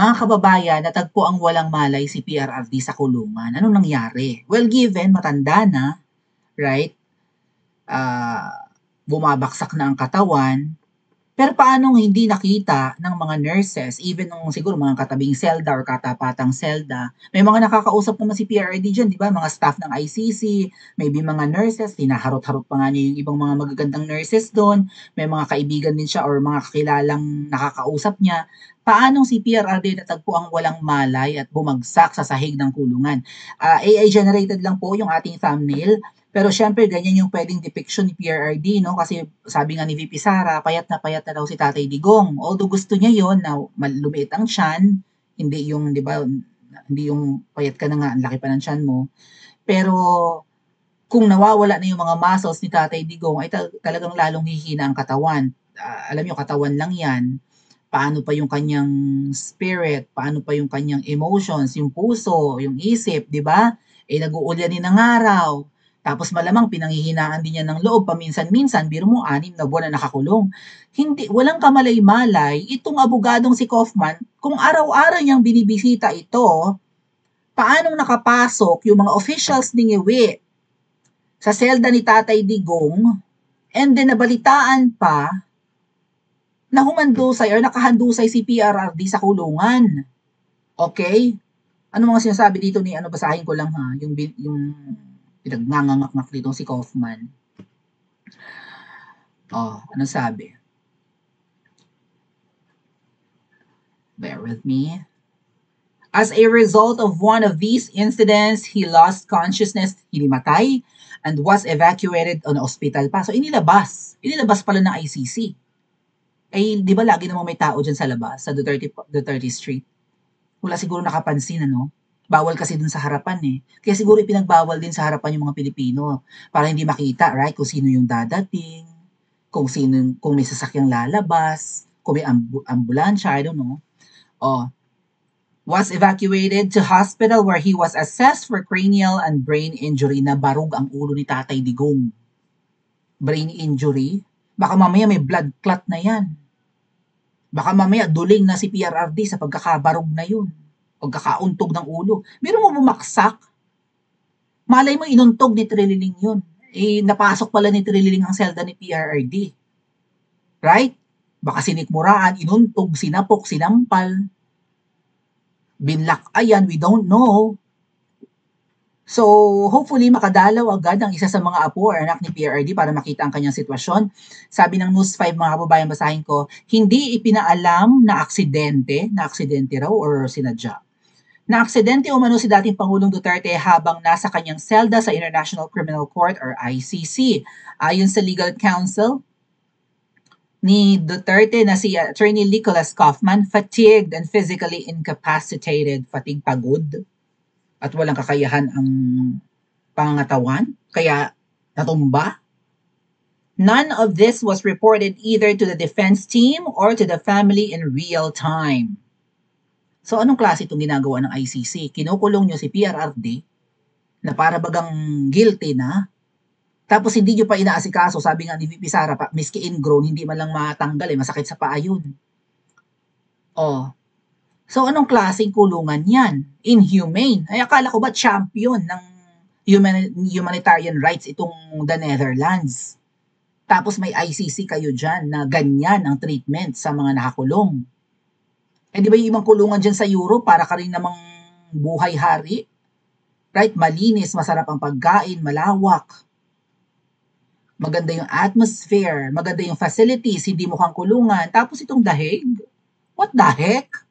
Mga kababayan, natagpo ang walang malay si PRRD sa kulungan. Anong nangyari? Well, given matanda na, right? Bumabaksak na ang katawan, pero paanong hindi nakita ng mga nurses, even nung siguro mga katabing selda or katapatang selda, may mga nakakausap naman si PRRD dyan, di ba? Mga staff ng ICC, maybe mga nurses, tinaharot-harot pa nga niya yung ibang mga magagandang nurses doon, may mga kaibigan din siya or mga kakilalang nakakausap niya. Paanong si PRRD natagpo ang walang malay at bumagsak sa sahig ng kulungan? AI generated lang po yung ating thumbnail, pero syempre, ganyan yung pwedeng depiction ni PRRD, no? Kasi sabi nga ni VP Sara, payat na daw si Tatay Digong. Although gusto niya yon na lumiit ang tiyan, hindi yung, di ba, hindi yung payat ka na nga, ang laki pa ng tiyan mo. Pero kung nawawala na yung mga muscles ni Tatay Digong, ay talagang lalong hihina ang katawan. Alam niyo, katawan lang yan. Paano pa yung kanyang spirit, paano pa yung kanyang emotions, yung puso, yung isip, di ba? Nag-uulyanin ng araw. Tapos malamang pinanghihinaan din niya ng loob paminsan-minsan, biro mo 6 na buwan na nakakulong. Hindi, walang kamalay-malay, itong abogadong si Kaufman, kung araw-araw niyang binibisita ito, paanong nakapasok yung mga officials ni Ngewi sa selda ni Tatay Digong, and then nabalitaan pa na humandusay or nakahandusay si PRRD sa kulungan. Okay? Ano mga sinasabi dito ni, basahin ko lang ha, yung pinagnangangak dito si Kaufman. Ano sabi? Bear with me. As a result of one of these incidents, he lost consciousness, hinimatay, and was evacuated on hospital pa. So, inilabas pala ng ICC. Di ba lagi namang may tao dyan sa labas, sa Duterte Street? Wala siguro nakapansin, ano? Bawal kasi dun sa harapan eh. Kaya siguro ipinagbawal din sa harapan yung mga Pilipino para hindi makita, right? Kung sino yung dadating, kung may sasakyang lalabas, kung may ambulansya, I don't know. Was evacuated to hospital where he was assessed for cranial and brain injury. Na barug ang ulo ni Tatay Digong. Brain injury? Baka mamaya may blood clot na yan. Baka mamaya duling na si PRRD sa pagkakabarog na yun. Pagkakauntog ng ulo. Meron mo bumaksak. Malay mo inuntog ni Trililing yun. Napasok pala ni Trililing ang selda ni PRRD. Right? Baka sinikmuraan, inuntog, sinapok, sinampal. Binlakayan, we don't know. So, hopefully, makadalaw agad ang isa sa mga apo or anak ni PRRD para makita ang kanyang sitwasyon. Sabi ng News 5, mga kababayan, basahin ko, hindi ipinaalam na aksidente raw or sinadya. Na aksidente umano si dating Pangulong Duterte habang nasa kanyang selda sa International Criminal Court or ICC. Ayon sa legal counsel ni Duterte na si Attorney Nicholas Kaufman, fatigued and physically incapacitated, pagod, at walang kakayahan ang pangangatawan, kaya natumba. None of this was reported either to the defense team or to the family in real time. So anong klase itong ginagawa ng ICC? Kinukulong nyo si PRRD na para bagang guilty na, tapos hindi nyo pa inaasikaso, sabi nga ni VP Sara, miski ingrown, hindi man lang matanggal, masakit sa paa yun. So, anong klaseng kulungan yan? Inhumane. Akala ko ba champion ng humanitarian rights itong the Netherlands? Tapos may ICC kayo dyan na ganyan ang treatment sa mga nakakulong. Di ba yung ibang kulungan dyan sa Europe, para ka rin namang buhay hari? Right? Malinis, masarap ang pagkain, malawak. Maganda yung atmosphere, maganda yung facilities, hindi mukhang kulungan. Tapos itong dahig? What the heck?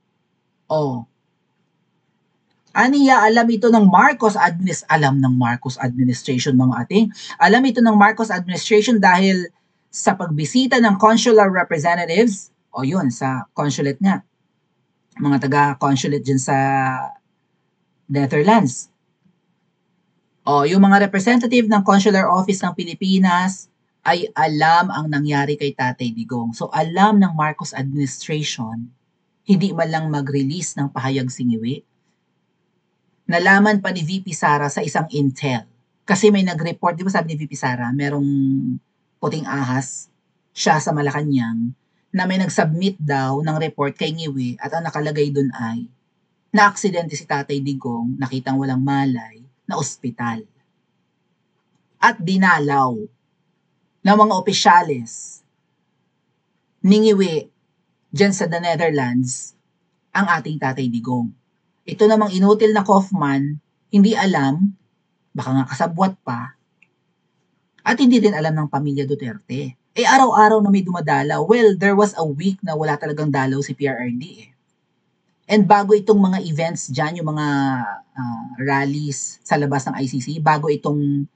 Aniya, alam ito ng Marcos administration, mga ating. Alam ito ng Marcos administration dahil sa pagbisita ng consular representatives, yun, sa consulate nga. Mga taga-consulate dyan sa Netherlands. Yung mga representative ng consular office ng Pilipinas ay alam ang nangyari kay Tatay Digong. So, alam ng Marcos administration, hindi man lang mag-release ng pahayag si Ngewi. Nalaman pa ni VP Sara sa isang intel. Kasi may nag-report, di ba sabi ni VP Sara, merong puting ahas siya sa Malacanang na may nag-submit daw ng report kay Ngiwi at ang nakalagay dun ay na-aksidente si Tatay Digong, nakitang walang malay, na ospital. At dinalaw ng mga opisyales ni Ngiwi dyan sa the Netherlands ang ating Tatay Digong. Ito namang inutil na Kaufman, hindi alam, baka nga kasabwat pa, at hindi din alam ng pamilya Duterte. Eh araw-araw na may dumadalaw. Well, there was a week na wala talagang dalaw si PRRD eh. And bago itong mga events dyan, yung mga rallies sa labas ng ICC, bago itong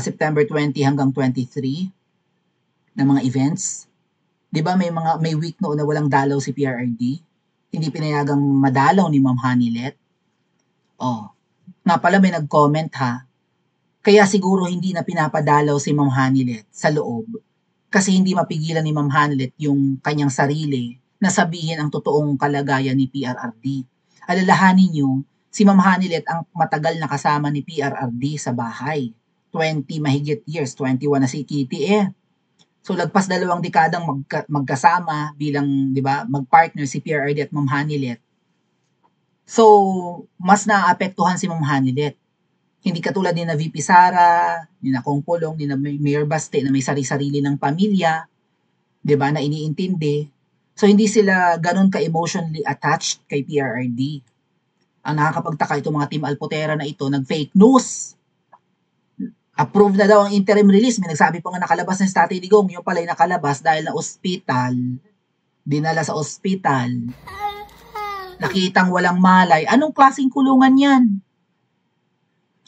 September 20 hanggang 23 na mga events, di ba may week noon na walang dalaw si PRRD? Hindi pinayagang madalaw ni Ma'am Hanilet. Oh, nga pala may nag-comment ha, kaya siguro hindi na pinapadalaw si Ma'am Hanilet sa loob kasi hindi mapigilan ni Ma'am Hanilet yung kanyang sarili na sabihin ang totoong kalagayan ni PRRD. Alalahanin nyo, si Ma'am Hanilet ang matagal na kasama ni PRRD sa bahay. 20 mahigit years, 21 na si Kitty eh. So lagpas 2 dekadang magkasama bilang, 'di ba, magpartner si PRRD at Ma'am Hanilet. So mas naaapektuhan si Ma'am Hanilet. Hindi katulad ni na VP Sara, ni na Kong Pulong, ni na Mayor Baste na may sari-sarili ng pamilya, 'di ba, na iniintindi. So hindi sila ganun ka-emotionally attached kay PRRD. Ang nakakapagtaka itong mga Team Alpotera na ito, nag-fake news. Approve na daw ang interim release. May nagsabi pa nga nakalabas na si Tatay Digong. Yung pala'y nakalabas dahil na ospital. Dinala sa ospital. Nakitang walang malay. Anong klaseng kulungan yan?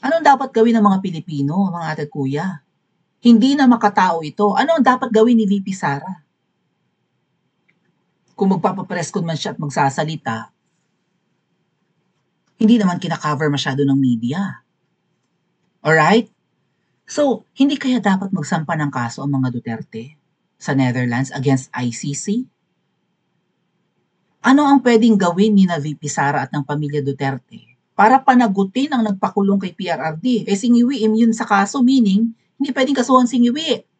Anong dapat gawin ng mga Pilipino, mga ate at kuya? Hindi na makatao ito. Ano ang dapat gawin ni VP Sara? Kung magpapapress con man siya at magsasalita, hindi naman kinakover masyado ng media. Alright? So, hindi kaya dapat magsampa ng kaso ang mga Duterte sa Netherlands against ICC? Ano ang pwedeng gawin ni na VP Sara at ng pamilya Duterte para panagutin ang nagpakulong kay PRRD? Eh si Ngiwi immune sa kaso, meaning hindi pwedeng kasuhan si Ngiwi.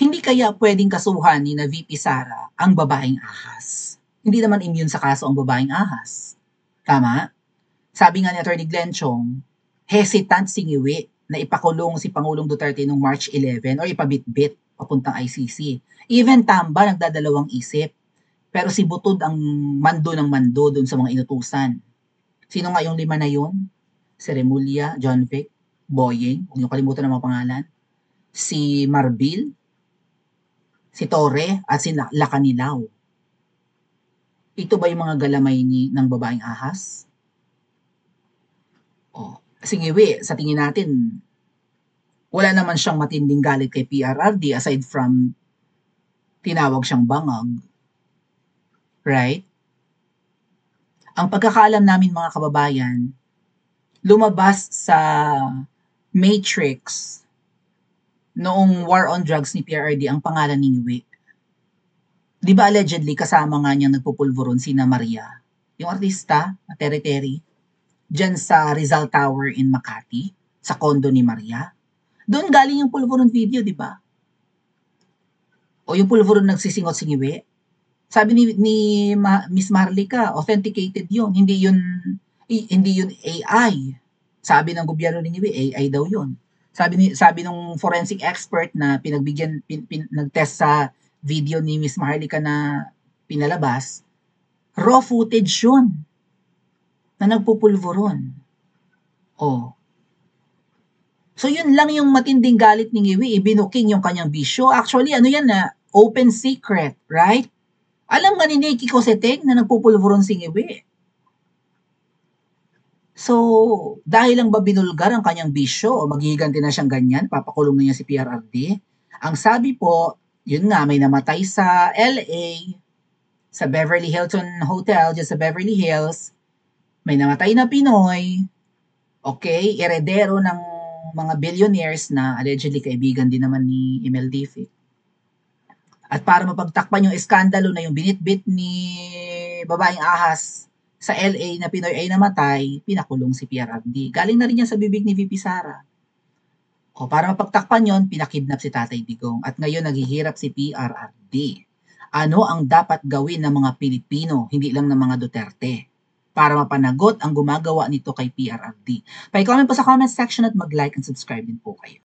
Hindi kaya pwedeng kasuhan ni na VP Sara ang babaeng ahas? Hindi naman immune sa kaso ang babaeng ahas. Tama? Sabi nga ni Atty. Glenn Chong, hesitant si Ngiwi na ipakulong si Pangulong Duterte noong March 11 o ipabitbit papuntang ICC. Even Tamba nagdadalawang isip. Pero si Butod ang mando ng mando doon sa mga inutusan. Sino nga yung 5 na yun? Si Remulla, John Vic, Boyeng, huwag niyo kalimutan ang mga pangalan. Si Marbil, si Torre, at si Lacanilaw. Ito ba yung mga galamay ng babaeng ahas? Sige, sa tingin natin, wala naman siyang matinding galit kay PRRD aside from tinawag siyang bangag. Right? Ang pagkakaalam namin mga kababayan, lumabas sa Matrix noong War on Drugs ni PRRD ang pangalan ni Ngiwi. Di ba allegedly kasama nga niyang nagpupulburon sina Maria, yung artista, Terry, dyan sa Rizal Tower in Makati, sa condo ni Maria. Doon galing yung pulburon video, di ba? O yung pulburon nagsisingot si Ngiwi. Sabi ni Miss Marlica, authenticated yun. Hindi yun AI. Sabi ng gobyerno ni Ngiwi, AI daw yun. Sabi nung forensic expert na pinagbigyan, nag-test sa video ni Miss Marlica na pinalabas, raw footage yun na nagpupulburon. Oh. So yun lang yung matinding galit ni Ngiwi, ibinuking yung kanyang bisyo. Actually, ano yan na, open secret, right? Alam nga ni Nikki Coseteng na nagpupulburon si Ngiwi. So, dahil lang ba binulgar ang kanyang bisyo o maghihiganti na siyang ganyan, papakulong na niya si PRRD? Ang sabi po, yun nga, may namatay sa LA, sa Beverly Hilton Hotel, dyan sa Beverly Hills, may namatay na Pinoy, okay, heredero ng mga billionaires na allegedly kaibigan din naman ni MLDF. At para mapagtakpan yung iskandalo na yung binitbit ni babaeng ahas sa LA na Pinoy ay namatay, pinakulong si PRRD. Galing na rin yan sa bibig ni VP Sara. O para mapagtakpan yon, pinakidnap si Tatay Digong at ngayon naghihirap si PRRD. Ano ang dapat gawin ng mga Pilipino, hindi lang ng mga Duterte, para mapanagot ang gumagawa nito kay PRRD? Pa-comment po sa comment section at mag-like and subscribe din po kayo.